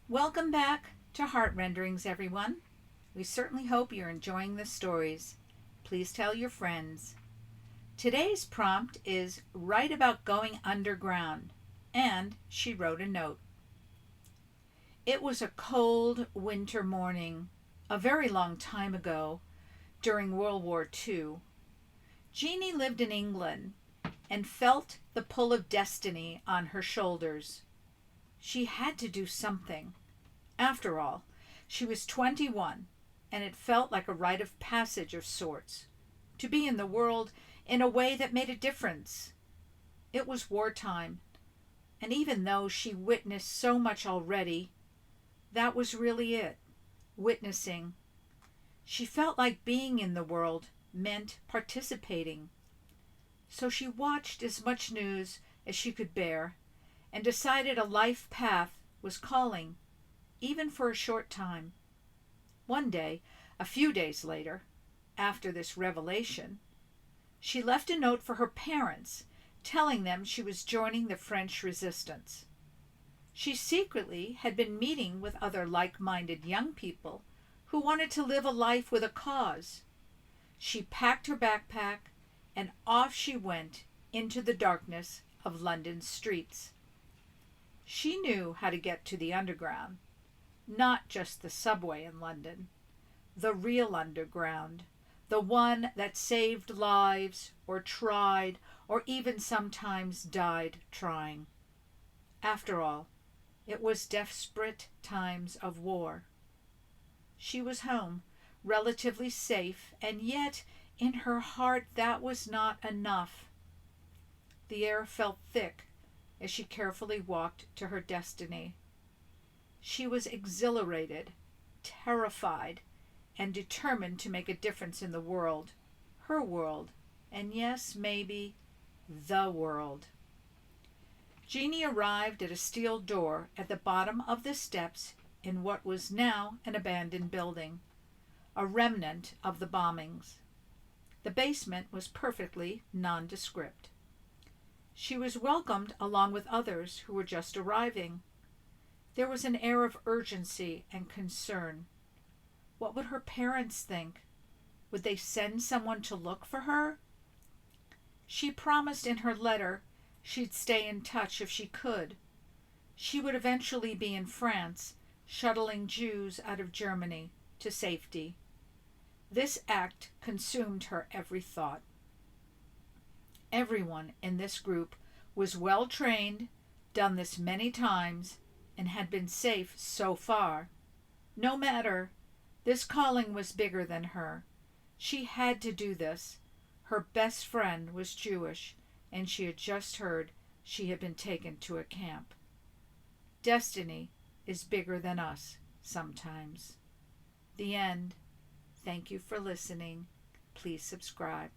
Welcome back to Heart Renderings, everyone. We certainly hope you're enjoying the stories. Please tell your friends. Today's prompt is Write about going underground, and she wrote a note. It was a cold winter morning, a very long time ago, during World War II. Jeanie lived in England and felt the pull of destiny on her shoulders. She had to do something. After all, she was 21, and it felt like a rite of passage of sorts to be in the world in a way that made a difference. It was wartime, and even though she witnessed so much already, that was really it, witnessing. She felt like being in the world meant participating. So she watched as much news as she could bear and decided a life path was calling, even for a short time. One day, a few days later, after this revelation, she left a note for her parents telling them she was joining the French resistance. She secretly had been meeting with other like minded young people who wanted to live a life with a cause. She packed her backpack and off she went into the darkness of London's streets. She knew how to get to the underground, not just the subway in London, the real underground, the one that saved lives or tried or even sometimes died trying. After all, it was desperate times of war. She was home, relatively safe, and yet in her heart that was not enough. The air felt thick as she carefully walked to her destiny. She was exhilarated, terrified, and determined to make a difference in the world, her world, and yes, maybe the world. Jeanie arrived at a steel door at the bottom of the steps in what was now an abandoned building, a remnant of the bombings. The basement was perfectly nondescript. She was welcomed along with others who were just arriving. There was an air of urgency and concern. What would her parents think? Would they send someone to look for her? She promised in her letter she'd stay in touch if she could. She would eventually be in France, shuttling Jews out of Germany to safety. This act consumed her every thought. Everyone in this group was well trained, done this many times, and had been safe so far. No matter, this calling was bigger than her. She had to do this. Her best friend was Jewish, and she had just heard she had been taken to a camp. Destiny is bigger than us sometimes. The end. Thank you for listening. Please subscribe.